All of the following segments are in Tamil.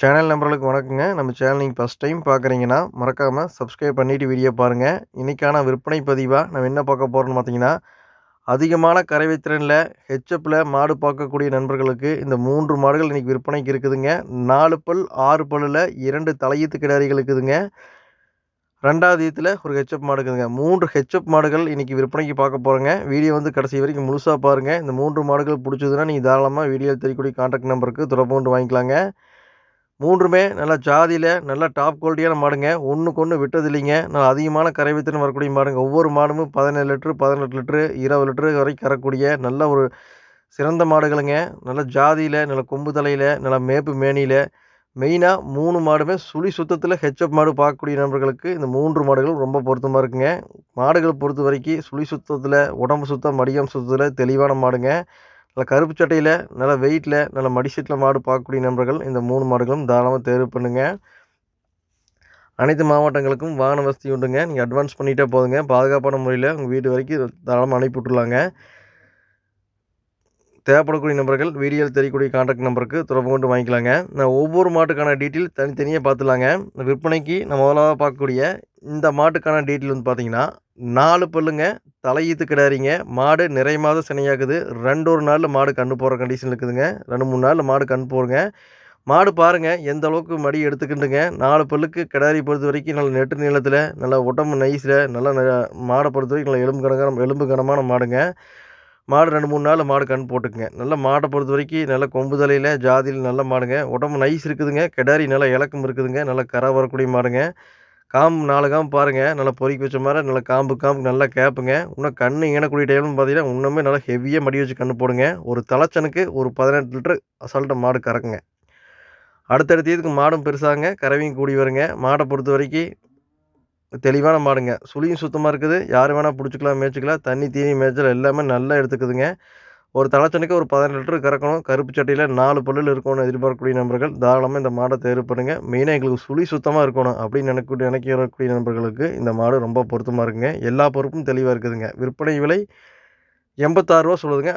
சேனல் நண்பர்களுக்கு வணக்கங்க. நம்ம சேனல் நீங்க ஃபர்ஸ்ட் டைம் பார்க்குறீங்கன்னா, மறக்காம சப்ஸ்கிரைப் பண்ணிட்டு வீடியோ பாருங்க. இன்னைக்கான விற்பனை பதிவா நம்ம என்ன பார்க்க போறோம்னு பார்த்தீங்கன்னா, அதிகமான கறவை திறன்ல ஹெச்எப்ல மாடு பார்க்கக்கூடிய நண்பர்களுக்கு இந்த 3 மாடுகள் இன்னைக்கு விற்பனைக்கு இருக்குதுங்க. 4 பல், 6 பல்லுல 2 தலையீத்து கிடாரிகள் இருக்குதுங்க. 2வது ஈத்துல ஒரு ஹெச்எப் மாடு இருக்குதுங்க. 3 ஹெச்எப் மாடுகள் இன்னைக்கு விற்பனைக்கு பார்க்க போறோங்க. வீடியோ வந்து கடைசி வரைக்கும் முழுசா பாருங்க. இந்த 3 மாடுகள் புடிச்சதுன்னா, நீங்க தாராளமா வீடியோல தெரியக்கூடிய கான்டாக்ட் நம்பருக்கு தொடர்பு கொண்டு வாங்கிக்கலாங்க. 3மே நல்லா ஜாதியில நல்ல டாப் குவாலிட்டியான மாடுங்க. ஒண்ணுக்கு ஒண்ணு விட்டது இல்லைங்க. நல்லா அதிகமான கறவைத்திறன் வரக்கூடிய மாடுங்க. ஒவ்வொரு மாடும் 17 லிட்டர், 18 லிட்டர், 20 லிட்டர் வரைக்கும் கறக்கூடிய நல்ல ஒரு சிறந்த மாடுகளுங்க. நல்ல ஜாதியில, நல்ல கொம்பு தலையில, நல்ல மேப்பு மேனியில, மெயினா 3 மாடுமே சுழி சுத்தத்தில ஹெச்எப் மாடு பார்க்கக்கூடிய நண்பர்களுக்கு இந்த 3 மாடுகளும் ரொம்ப பொருத்தமா இருக்குங்க. மாடுகள பொறுத்தவரைக்கும் சுழி சுத்தத்தில, உடம்பு சுத்தம், மடியம் சுத்தத்தில தெளிவான மாடுங்க. நல்ல கருப்பு சட்டையில, நல்ல வெயிட்ல, நல்ல மடி செட்ல மாடு பார்க்கக்கூடிய நண்பர்கள் இந்த 3 மாடுகளும் தாராளமா தேர்வு பண்ணுங்க. அனைத்து மாவட்டங்களுக்கும் வாகன வசதி உண்டுங்க. நீங்க அட்வான்ஸ் பண்ணிட்டா போதுங்க. பாதுகாப்பான முறையில உங்க வீடு வரைக்கும் தாராளமா அனுப்பி விட்டுர்லாங்க. தேவைப்படக்கூடிய நபர்கள் வீடியோல தெரியக்கூடிய கான்டாக்ட் நம்பருக்கு தொடர்பு கொண்டு வாங்கிக்கலாங்க. நான் ஒவ்வொரு மாட்டுக்கான டீட்டெயில் தனித்தனியா பார்த்துடலாங்க. விற்பனைக்கு நம்ம முதலாவதா பார்க்கக்கூடிய இந்த மாட்டுக்கான டீட்டெயில் வந்து பார்த்தீங்கன்னா, 4 பல்லுங்க. தலையீத்து கிடாரிங்க. மாடு நிறை மாத சினையாகுது. 2 1 நாள்ல மாடு கண்ணு போடுற கண்டிஷன் இருக்குதுங்க. 2, 3 நாள்ல மாடு கண்ணு போடுங்க. மாடு பாருங்க எந்த அளவுக்கு மடி எடுத்துக்கிண்டுங்க. 4 பல்லுக்கு கிடாரி பொறுத்தவரைக்கும் நல்ல நெட்டு நீளத்தில, நல்ல உடம்பு நைஸ்ல, நல்ல மாட பொறுத்தவரைக்கும் நல்ல எலும்பு கனமான மாடுங்க. மாடு 2, 3 நாள்ல மாடு கண்ணு போட்டுக்குங்க. நல்ல மாட்ட பொறுத்தவரைக்கும் நல்ல கொம்பு தலையில, ஜாதியில நல்ல மாடுங்க. உடம்பு நைஸ் இருக்குதுங்க. கிடாரி நல்லா இளக்கம் இருக்குதுங்க. நல்லா கரை வரக்கூடிய மாடுங்க. காம்பு 4 காம்பு பாருங்க. நல்லா பொறிக்கு வச்ச மாரி நல்லா காம்பு நல்லா கேப்புங்க. இன்னும் கண்ணு ஈனக்கூடிய டைம்னு பார்த்தீங்கன்னா, இன்னுமே நல்லா ஹெவியா மடி வச்சு கண்ணு போடுங்க. ஒரு தலச்சனுக்கு ஒரு 18 லிட்டர் அசால்ட்டா மாடு கறக்குங்க. அடுத்தடுத்த இதுக்கு மாடும் பெருசாங்க. கறவையும் கூடி வருங்க. மாட பொறுத்தவரைக்கும் தெளிவான மாடுங்க. சுழியும் சுத்தமா இருக்குது. யாரு வேணா புடிச்சுக்கலாம், மேய்ச்சுக்கலாம். தண்ணி, தீனி, மேய்ச்சல் எல்லாமே நல்லா எடுத்துக்குதுங்க. ஒரு தலச்சனுக்கு ஒரு 18 லிட்டர் கறக்கணும். கருப்பு சட்டையில 4 பல்லுல இருக்கணும்னு எதிர்பார்க்கக்கூடிய நண்பர்கள் தாராளமா இந்த மாட தேர்வு பண்ணுங்க. மெயினா எங்களுக்கு சுழி சுத்தமா இருக்கணும் அப்படின்னு நினைக்கக்கூடிய நண்பர்களுக்கு இந்த மாடு ரொம்ப பொருத்தமா இருக்குங்க. எல்லா பொறுப்பும் தெளிவா இருக்குதுங்க. விற்பனை விலை ரூ. 86 சொல்லுதுங்க.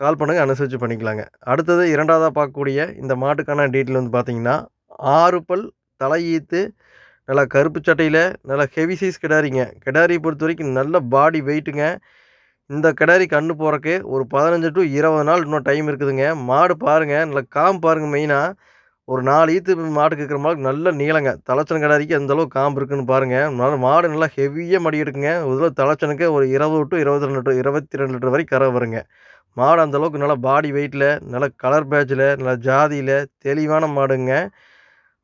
கால் பண்ணுங்க. அனுசரிச்சு பண்ணிக்கலாங்க. அடுத்தது 2வதா பார்க்கக்கூடிய இந்த மாட்டுக்கான டீட்டெயில் வந்து பார்த்தீங்கன்னா, 6 பல் தலையீத்து நல்லா கருப்பு சட்டையில நல்லா ஹெவி சைஸ் கிடாரிங்க. கிடாரிய பொறுத்தவரைக்கும் நல்ல பாடி வெயிட்டுங்க. இந்த கிடாரி கண்ணு போறக்கு ஒரு 15 டூ 20 நாள் இன்னும் டைம் இருக்குதுங்க. மாடு பாருங்க, நல்லா காம்பு பாருங்க மெயினா. ஒரு 4 ஈத்து மாட்டுக்கு இருக்கிற மாரி நல்ல நீளங்க. தலச்சன் கிடாரிக்கு எந்த அளவுக்கு காம்பு இருக்குன்னு பாருங்க. மாடு நல்லா ஹெவியா மடி எடுக்குங்க. ஒரு தலச்சனுக்கு ஒரு 20 டூ 22 லிட்டர் வரைக்கும் கறவை வருங்க. மாடு அந்த அளவுக்கு நல்லா பாடி வெயிட்ல, நல்ல கலர் பேட்ச்ல, நல்ல ஜாதியில தெளிவான மாடுங்க.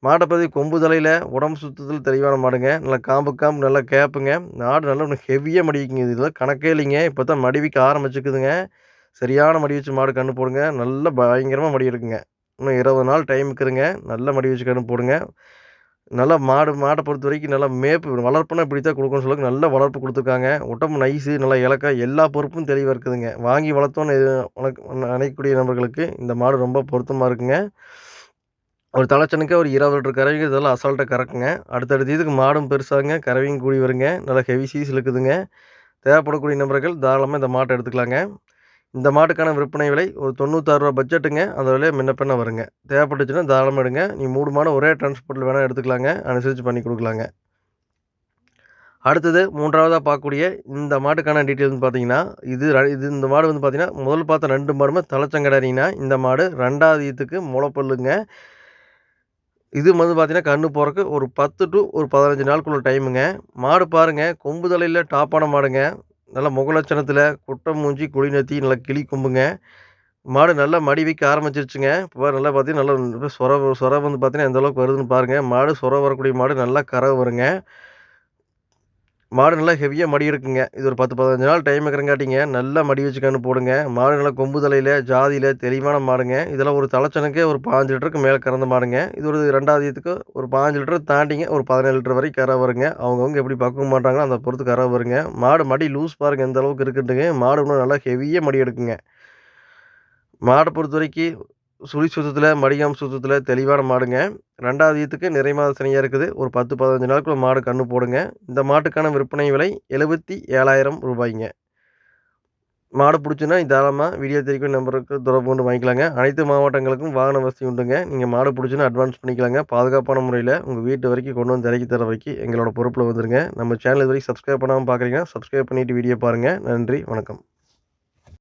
மாட்ட பத்தி கொம்பு தலையில, உடம்பு சுத்தத்தில தெளிவான மாடுங்க. நல்லா காம்பு நல்லா கேப்புங்க. மாடு நல்லா இன்னும் ஹெவியா மடி வைக்குங்க. இதெல்லாம் கணக்கே இல்லைங்க. இப்ப தான் மடி வைக்க ஆரம்பிச்சுக்குதுங்க. சரியான மடி வச்சு மாடு கண்ணு போடுங்க. நல்ல பயங்கரமா மடி எடுக்குங்க. இன்னும் 20 நாள் டைம் இருக்குதுங்க. நல்லா மடி வச்சு கண்ணு போடுங்க. நல்லா மாட்ட பொறுத்தவரைக்கும் நல்லா மேப்பு வளர்ப்புனா இப்படித்தான் குடுக்கணும்னு சொல்லுவாங்க. நல்ல வளர்ப்பு குடுத்துருக்காங்க. உடம்பு நைஸு, நல்லா இளக்க எல்லா பொறுப்பும் தெளிவா இருக்குதுங்க. வாங்கி வளர்த்தோன்னு நினைக்கக்கூடிய நபர்களுக்கு இந்த மாடு ரொம்ப பொருத்தமா இருக்குங்க. ஒரு தலச்சனுக்கே ஒரு 20 லிட்டர் கறவைங்க இதெல்லாம் அசால்ட்டா கறக்குங்க. அடுத்தடுத்த இதுக்கு மாடும் பெருசாங்க. கறவையும் கூடி வருங்க. நல்லா ஹெவி சீஸ்ல இருக்குதுங்க. தேவைப்படக்கூடிய நபர்கள் தாராளமா இந்த மாட்ட எடுத்துக்கலாங்க. இந்த மாட்டுக்கான விற்பனை விலை ஒரு ரூ. 96 பட்ஜெட்டுங்க. அந்த விலை முன்ன பின்ன வருங்க. தேவைப்பட்டுச்சுன்னா தாராளமா எடுங்க. நீங்க 3 மாடும் ஒரே டிரான்ஸ்போர்ட்ல வேணா எடுத்துக்கலாங்க. அனுசரிச்சு பண்ணி குடுக்கலாங்க. அடுத்தது 3வதா பார்க்கக்கூடிய இந்த மாட்டுக்கான டீட்டெயில் வந்து பார்த்தீங்கன்னா, இந்த மாடு வந்து பார்த்தீங்கன்னா, முதல்ல பார்த்த 2 மாடுமே தலச்சங்கடாரிங்கன்னா, இந்த மாடு 2வது ஈத்துக்கு முளப்பல்லுங்க. இது வந்து பார்த்தீங்கன்னா, கண்ணு போறக்கு ஒரு 10 டூ ஒரு 15 நாளுக்குள்ள டைமுங்க. மாடு பாருங்க, கொம்பு தலையில டாப்பான மாடுங்க. நல்லா முகலட்சணத்தில குட்டை மூஞ்சி, குழி நெத்தி, நல்லா கிளி கொம்புங்க. மாடு நல்லா மடி வைக்க ஆரம்பிச்சிருச்சுங்க. இப்ப நல்லா பார்த்தீங்கன்னா, நல்லா சொர வந்து பார்த்தீங்கன்னா, எந்த அளவுக்கு வருதுன்னு பாருங்க. மாடு சொர வரக்கூடிய மாடு நல்லா கறவை வருங்க. மாடு நல்லா ஹெவியா மடி இருக்குங்க. இது ஒரு 10, 15 நாள் டைம் இருக்கிறங்காட்டிங்க, நல்லா மடி வச்சு கண்ணு போடுங்க. மாடு நல்லா கொம்பு தலையில, ஜாதியில தெளிவான மாடுங்க. இதெல்லாம் ஒரு தலச்சனுக்கே ஒரு 15 லிட்டருக்கு மேல கறந்த மாடுங்க. இது ஒரு 2வது ஈத்துக்கு ஒரு 15 லிட்டர் தாண்டிங்க ஒரு 17 லிட்டர் வரைக்கும் கறவை வருங்க. அவங்கவங்க எப்படி பக்குவம் பண்றாங்களோ, அந்த பொறுத்து கறவை வருங்க. மாடு மடி லூஸ் பாருங்க எந்த அளவுக்கு இருக்குன்ட்டுங்க. மாடு இன்னும் நல்லா ஹெவியா மடி எடுக்குங்க. மாட பொறுத்தவரைக்கும் சுழி சுத்தத்தில, மடியாம் சுத்தத்தில தெளிவான மாடுங்க. 2வது ஈத்துக்கு நிறை மாத சினையா இருக்குது. ஒரு 10, 15 நாளுக்குள்ள மாடு கண்ணு போடுங்க. இந்த மாட்டுக்கான விற்பனை விலை ரூ. 77,000. மாடு புடிச்சுன்னா தாராளமா வீடியோ தெரிவிக்கும் நம்பருக்கு தொடர்பு கொண்டு வாங்கிக்கலாங்க. அனைத்து மாவட்டங்களுக்கும் வாகன வசதி உண்டுங்க. நீங்க மாடு புடிச்சுன்னா அட்வான்ஸ் பண்ணிக்கலாங்க. பாதுகாப்பான முறையில உங்க வீட்டு வரைக்கும் கொண்டு வந்து இறக்கி தர வரைக்கும் எங்களோட பொறுப்புல வந்துருங்க. நம்ம சேனல் இதுவரைக்கும் சப்ஸ்கிரைப் பண்ணாம பார்க்குறீங்கன்னா, சப்ஸ்கிரைப் பண்ணிட்டு வீடியோ பாருங்க. நன்றி, வணக்கம்.